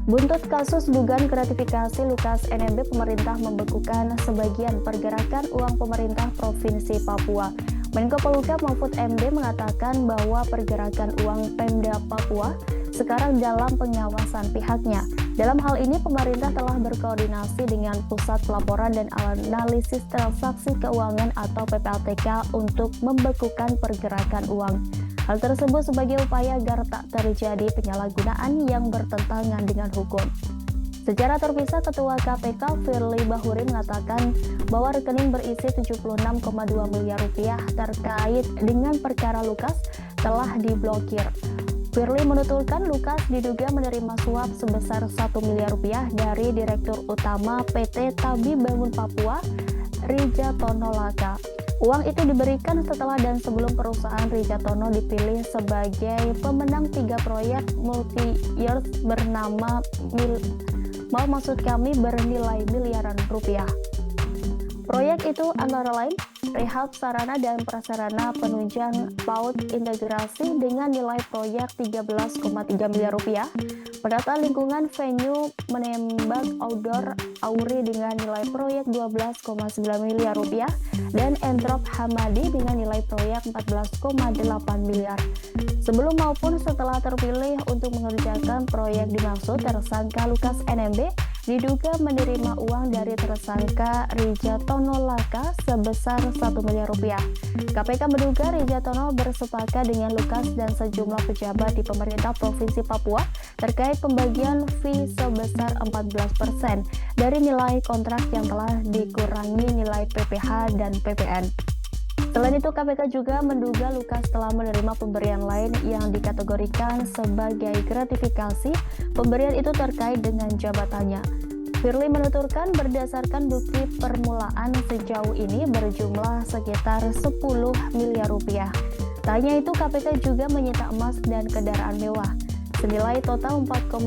Buntut kasus dugaan gratifikasi Lukas NMB, pemerintah membekukan sebagian pergerakan uang pemerintah Provinsi Papua. Menko Polhukam Mahfud MD mengatakan bahwa pergerakan uang Pemda Papua sekarang dalam pengawasan pihaknya. Dalam hal ini, pemerintah telah berkoordinasi dengan Pusat Pelaporan dan Analisis Transaksi Keuangan atau PPATK untuk membekukan pergerakan uang. Hal tersebut sebagai upaya agar tak terjadi penyalahgunaan yang bertentangan dengan hukum. Secara terpisah, Ketua KPK Firly Bahuri mengatakan bahwa rekening berisi 76,2 miliar rupiah terkait dengan perkara Lukas telah diblokir. Firly menuturkan Lukas diduga menerima suap sebesar 1 miliar rupiah dari Direktur Utama PT Tabi Bangun Papua, Rijatono Laka. Uang itu diberikan setelah dan sebelum perusahaan Rijatono dipilih sebagai pemenang 3 proyek multi-years bernilai miliaran rupiah. Proyek itu antara lain rehab sarana dan prasarana penunjang PAUD integrasi dengan nilai proyek 13,3 miliar rupiah, penata lingkungan venue menembak outdoor Auri dengan nilai proyek 12,9 miliar rupiah, dan Endrop Hamadi dengan nilai proyek 14,8 miliar. Sebelum maupun setelah terpilih untuk mengerjakan proyek dimaksud, tersangka Lukas NMB diduga menerima uang dari tersangka Rijatono Laka sebesar 1 miliar rupiah. KPK menduga Rijatono bersepakat dengan Lukas dan sejumlah pejabat di pemerintah Provinsi Papua terkait pembagian fee sebesar 14% dari nilai kontrak yang telah dikurangi nilai PPh dan PPN. Selain itu, KPK juga menduga Lukas telah menerima pemberian lain yang dikategorikan sebagai gratifikasi. Pemberian itu terkait dengan jabatannya. Firly menuturkan berdasarkan bukti permulaan sejauh ini berjumlah sekitar 10 miliar rupiah. Tak hanya itu, KPK juga menyita emas dan kendaraan mewah senilai total 4,5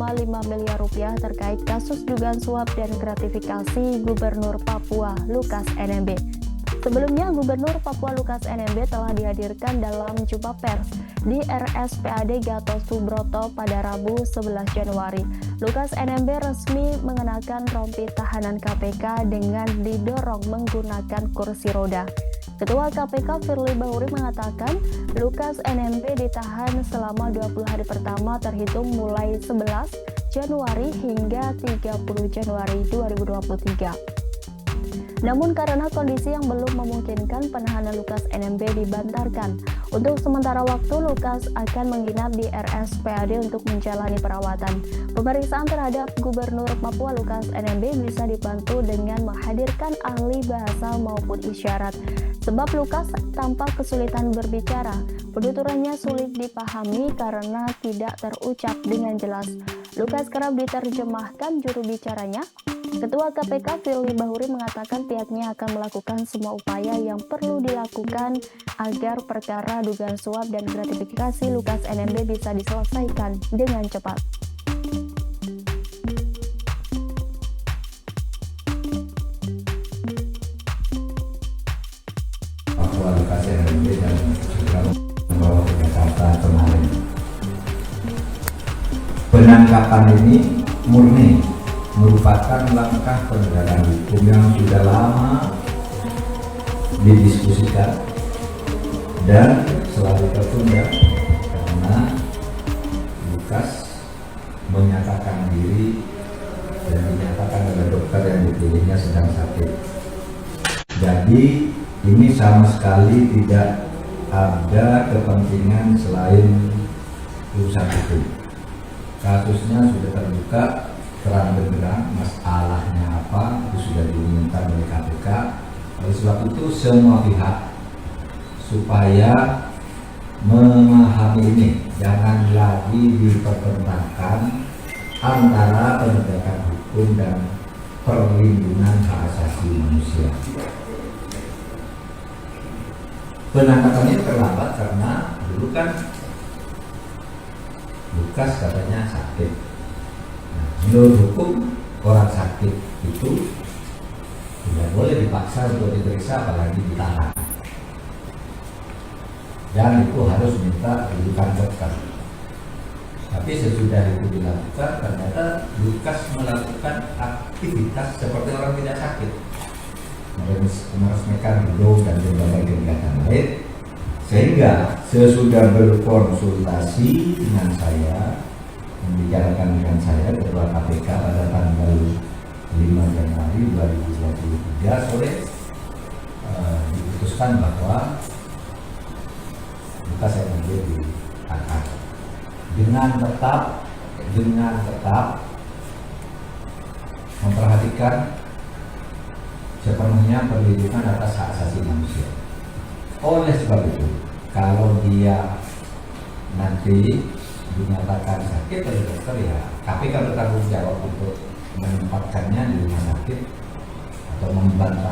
miliar rupiah terkait kasus dugaan suap dan gratifikasi Gubernur Papua Lukas NMB. Sebelumnya, Gubernur Papua Lukas NMB telah dihadirkan dalam jumpa pers di RSPAD Gatot Subroto pada Rabu 11 Januari. Lukas NMB resmi mengenakan rompi tahanan KPK dengan didorong menggunakan kursi roda. Ketua KPK Firly Bahuri mengatakan Lukas NMB ditahan selama 20 hari pertama terhitung mulai 11 Januari hingga 30 Januari 2023. Namun karena kondisi yang belum memungkinkan, penahanan Lukas NMB dibantarkan. Untuk sementara waktu, Lukas akan menginap di RSPAD untuk menjalani perawatan. Pemeriksaan terhadap Gubernur Papua Lukas NMB bisa dibantu dengan menghadirkan ahli bahasa maupun isyarat. Sebab Lukas tampak kesulitan berbicara. Penuturannya sulit dipahami karena tidak terucap dengan jelas. Lukas kerap diterjemahkan juru bicaranya. Ketua KPK Firly Bahuri mengatakan pihaknya akan melakukan semua upaya yang perlu dilakukan agar perkara dugaan suap dan gratifikasi Lukas NMB bisa diselesaikan dengan cepat. Papua Lukas NMB dan segera membawa ke Jakarta kemarin. Penangkapan ini murni merupakan langkah penegakan hukum yang sudah lama didiskusikan dan selalu tertunda karena Lukas menyatakan diri dan dinyatakan oleh dokter yang dipilihnya sedang sakit. Jadi ini sama sekali tidak ada kepentingan selain urusan itu. Kasusnya sudah terbuka terang benderang, masalahnya apa itu sudah diumumkan oleh KPK. Oleh sebab itu semua pihak supaya memahami ini, jangan lagi dipertentangkan antara penegakan hukum dan perlindungan hak asasi manusia. Penangkapan ini terlambat karena dulu kan Lukas katanya sakit. Menurut hukum, orang sakit itu tidak boleh dipaksa untuk diperiksa, apalagi ditahan. Dan itu harus minta rujukan dokter. Tapi sesudah itu dilakukan, ternyata aktivitas seperti orang tidak sakit, meresmikan gedung dan berbagai kegiatan lain, sehingga sesudah berkonsultasi dengan saya, membicarakan dengan saya Ketua KPK pada tanggal 5 Januari 2023 sore, diputuskan bahwa luka saya menjadi diangkat dengan tetap memperhatikan sepenuhnya perlindungan atas hak asasi manusia. Oleh sebab itu, kalau dia nanti dinyatakan sakit oleh dokter, ya KPK bertanggung jawab untuk menempatkannya di rumah sakit atau membantah